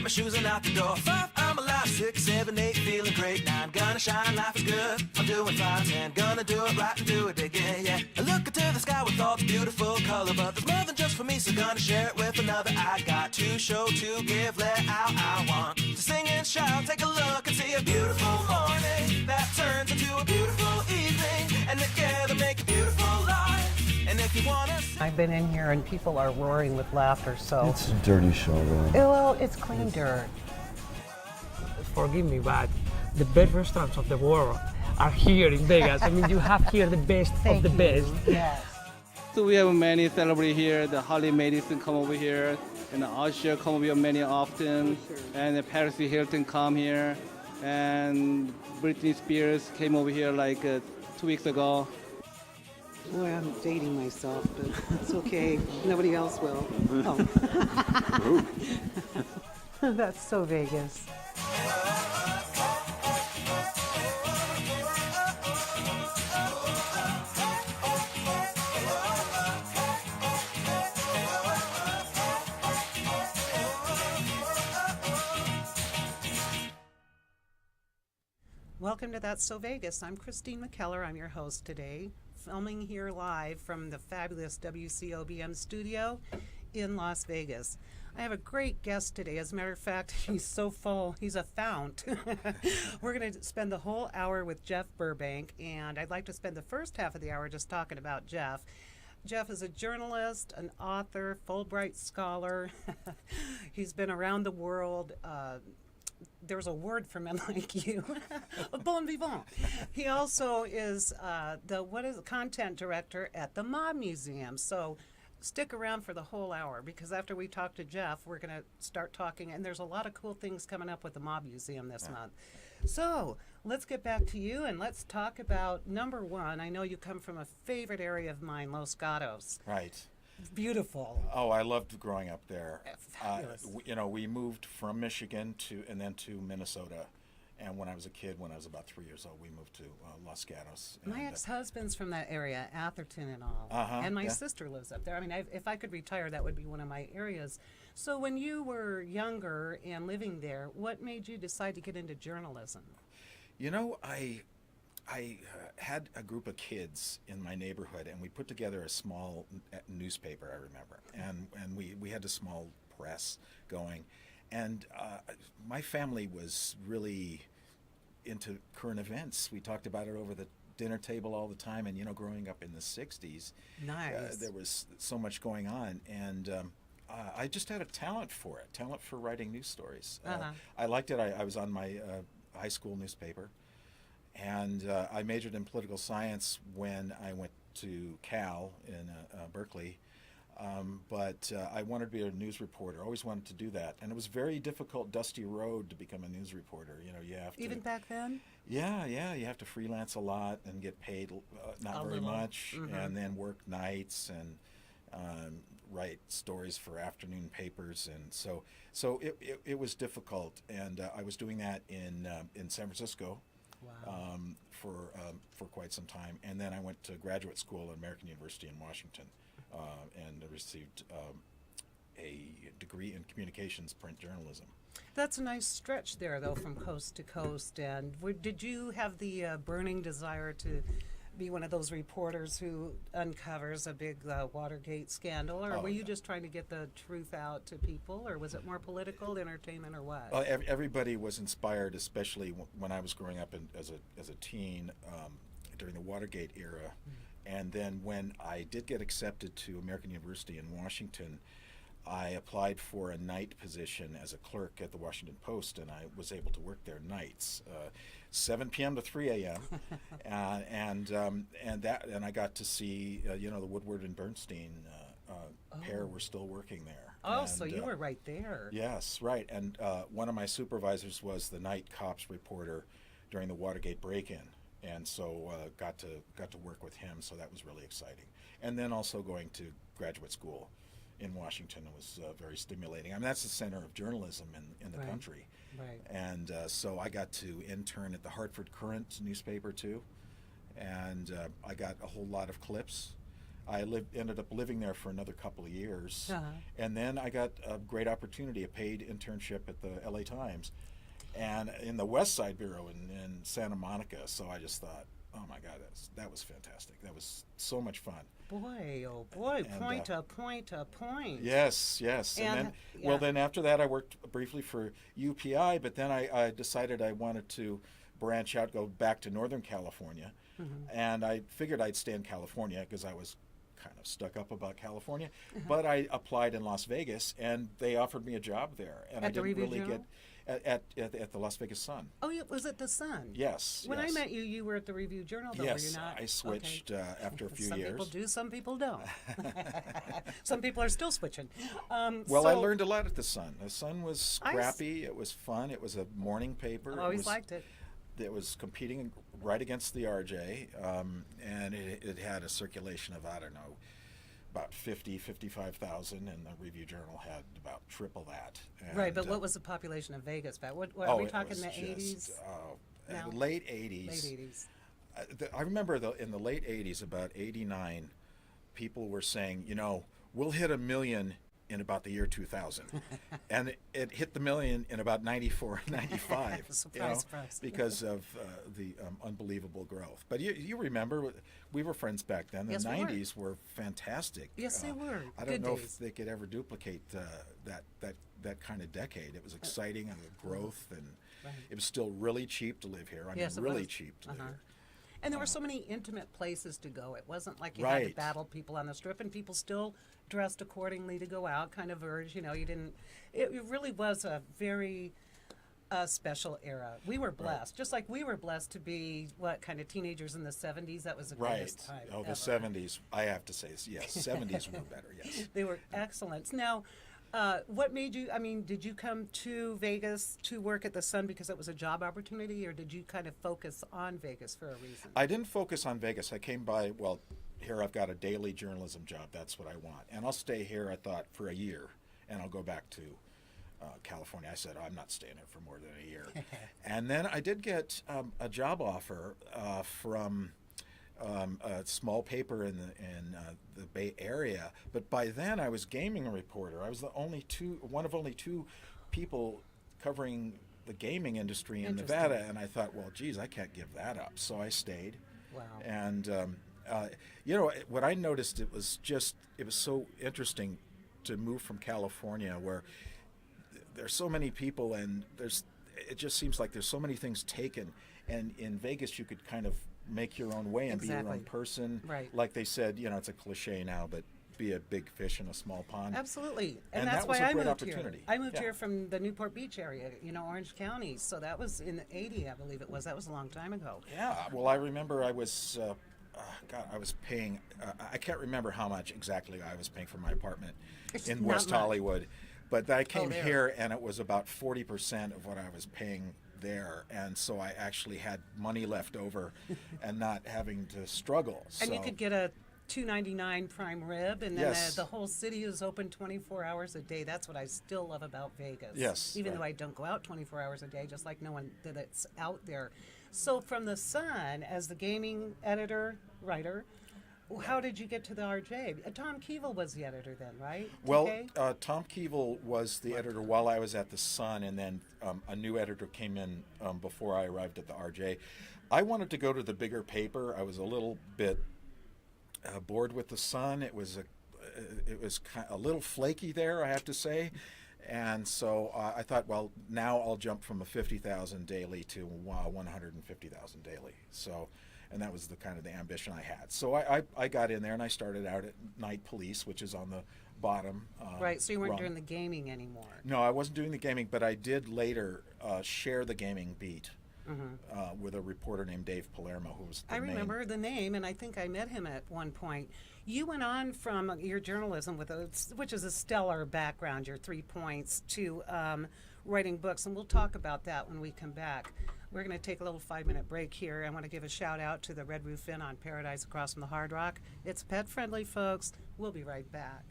my shoes and out the door. 5, I'm alive. 6, 7, 8, feeling great. 9, gonna shine, life is good. I'm doing 5, 10, gonna do it right and do it again, yeah. I look into the sky with all the beautiful color, but there's more than just for me, so gonna share it with another. I got to show, to give, let out. I want to sing and shout. Take a look and see a beautiful morning that turns into a beautiful evening, and together make a beautiful life. And if you wanna I've been in here and people are roaring with laughter, so... It's a dirty showroom. Well, it's clean dirt. Forgive me, but the best restaurants of the world are here in Vegas. I mean, you have here the best of the best. Yes. So we have many celebrities here. The Harley Madison come over here, and Usher come over here many often, and the Paris Hilton come here, and Britney Spears came over here like 2 weeks ago. Boy, I'm dating myself, but it's okay. Nobody else will. Oh. That's so Vegas. Welcome to That's So Vegas. I'm Christine McKellar. I'm your host today, filming here live from the fabulous WCOBM studio in Las Vegas. I have a great guest today. As a matter of fact, he's so full, he's a fount. We're going to spend the whole hour with Jeff Burbank, and I'd like to spend the first half of the hour just talking about Jeff. Jeff is a journalist, an author, Fulbright scholar. He's been around the world. There's a word for men like you, bon vivant. He also is the content director at the Mob Museum. So stick around for the whole hour, because after we talk to Jeff, we're going to start talking, and there's a lot of cool things coming up with the Mob Museum this month. So let's get back to you, and let's talk about number one. I know you come from a favorite area of mine, Los Gatos. Right. Beautiful. Oh, I loved growing up there. Fabulous. We moved from Michigan and then to Minnesota. And when I was a kid, when I was about 3 years old, we moved to Los Gatos. My ex-husband's from that area, Atherton and all. And my sister lives up there. I mean, if I could retire, that would be one of my areas. So when you were younger and living there, what made you decide to get into journalism? You know, I had a group of kids in my neighborhood, and we put together a small newspaper, I remember. And we had a small press going. And my family was really into current events. We talked about it over the dinner table all the time. And, you know, growing up in the 60s, Nice. there was so much going on. And I just had a talent for writing news stories. I liked it. I was on my high school newspaper. And I majored in political science when I went to Cal in Berkeley. But I wanted to be a news reporter. Always wanted to do that, and it was a very difficult, dusty road to become a news reporter. You know, you have to Even back then? Yeah, you have to freelance a lot and get paid not very much, and then work nights and write stories for afternoon papers, and so it was difficult. And I was doing that in San Francisco. Wow. For quite some time, and then I went to graduate school at American University in Washington. And received a degree in communications print journalism. That's a nice stretch there, though, from coast to coast. And did you have the burning desire to be one of those reporters who uncovers a big Watergate scandal, or were you just trying to get the truth out to people, or was it more political, entertainment, or what? Well, everybody was inspired, especially when I was growing up as a teen during the Watergate era. And then when I did get accepted to American University in Washington, I applied for a night position as a clerk at the Washington Post, and I was able to work there nights, 7 p.m. to 3 a.m. and I got to see the Woodward and Bernstein pair were still working there. Oh, and, so you were right there. Yes, right. And one of my supervisors was the night cops reporter during the Watergate break-in. And so got to work with him, so that was really exciting. And then also going to graduate school in Washington was very stimulating. I mean, that's the center of journalism in the country. Right. And so I got to intern at the Hartford Courant newspaper too, and I got a whole lot of clips. ended up living there for another couple of years, Uh-huh. and then I got a great opportunity, a paid internship at the LA Times, and in the West Side Bureau in Santa Monica. So I just thought, oh my God, that was fantastic. That was so much fun. Boy, oh boy, And, point to point to point. Yes, yes. And, then, yeah. well, then after that, I worked briefly for UPI, but then I decided I wanted to branch out, go back to Northern California, and I figured I'd stay in California because I was kind of stuck up about California. But I applied in Las Vegas, and they offered me a job there, and I At the didn't Review really Journal? get at the Las Vegas Sun. Oh, yeah, was it the Sun? Yes. When yes. I met you, you were at the Review Journal, though, were you Yes, not? I switched after a few Some years. people do, some people don't. Some people are still switching. Well, I so- learned a lot at the Sun. The Sun was I s- scrappy. It was fun. It was a morning paper. Always was, liked it. It was competing right against the RJ, and it had a circulation of, I don't know, about 55,000, and the Review Journal had about triple that. And, Right, but what was the population of Vegas back? What are oh, we it talking was the just, 80s? now? Late 80s. Late 80s. I remember in the late 80s, about 89, people were saying, we'll hit 1 million in about the year 2000. And it hit the million in about 94, 95. Surprise, surprise. Because of the unbelievable growth. But you remember, we were friends back then. The Yes, we were. 90s were fantastic. Yes, they were. I don't Good know days. if they could ever duplicate that kind of decade. It was exciting, and the growth, and Right. it was still really cheap to live here. I Yes, it mean, really was. cheap to live here. And there were so many intimate places to go. It wasn't like you had to Right. battle people on the strip, and people still dressed accordingly to go out, kind of urge, you didn't. It really was a very special era. We were blessed, just like we were blessed to be, kind of teenagers in the 70s. That was the Right. greatest time. Oh, the ever. 70s, I have to say, yes, 70s were better, yes. They were excellent. Now, what made you, did you come to Vegas to work at the Sun because it was a job opportunity, or did you kind of focus on Vegas for a reason? I didn't focus on Vegas. I came by, well, here I've got a daily journalism job. That's what I want. And I'll stay here, I thought, for a year, and I'll go back to California. I said, I'm not staying here for more than a year. And then I did get a job offer from a small paper in the Bay Area, but by then I was gaming reporter. I was one of only two people covering the gaming industry in Interesting. Nevada, and I thought, well, geez, I can't give that up. So I stayed. Wow. And what I noticed, it was so interesting to move from California, where there's so many people, and it just seems like there's so many things taken, and in Vegas you could kind of make your own way and be your Exactly. own person. Right. Like they said, it's a cliche now, but be a big fish in a small pond. Absolutely, And that's that was why a I great moved opportunity. here. I moved Yeah. here from the Newport Beach area, Orange County. So that was in '80, I believe it was. That was a long time ago. Yeah, well, I remember I was, I was paying, I can't remember how much exactly I was paying for my apartment in Not West much. Hollywood, but I came there. here and it was about 40% of what I was paying there, and so I actually had money left over and not having to struggle. And you So- could get a $2.99 prime rib, and then Yes. the whole city is open 24 hours a day. That's what I still love about Vegas. Yes, Even right. though I don't go out 24 hours a day, just like no one that's out there. So from the Sun, as the gaming editor, writer, how did you get to the RJ? Tom Keevil was the editor then, right? Well, TK? Tom Keevil was the editor while I was at the Sun, and then a new editor came in before I arrived at the RJ. I wanted to go to the bigger paper. I was a little bit bored with the Sun. It was a little flaky there, I have to say. And so I thought, well, now I'll jump from a 50,000 daily to 150,000 daily. So, and that was the kind of the ambition I had. So I got in there, and I started out at Night Police, which is on the bottom. Right, so you weren't rung. doing the gaming anymore. No, I wasn't doing the gaming, but I did later share the gaming beat with a reporter named Dave Palermo, who was the I main. remember the name, and I think I met him at one point. You went on from your journalism, which is a stellar background, your 3 points, to writing books, and we'll talk about that when we come back. We're going to take a little 5-minute break here. I want to give a shout out to the Red Roof Inn on Paradise across from the Hard Rock. It's pet friendly, folks. We'll be right back.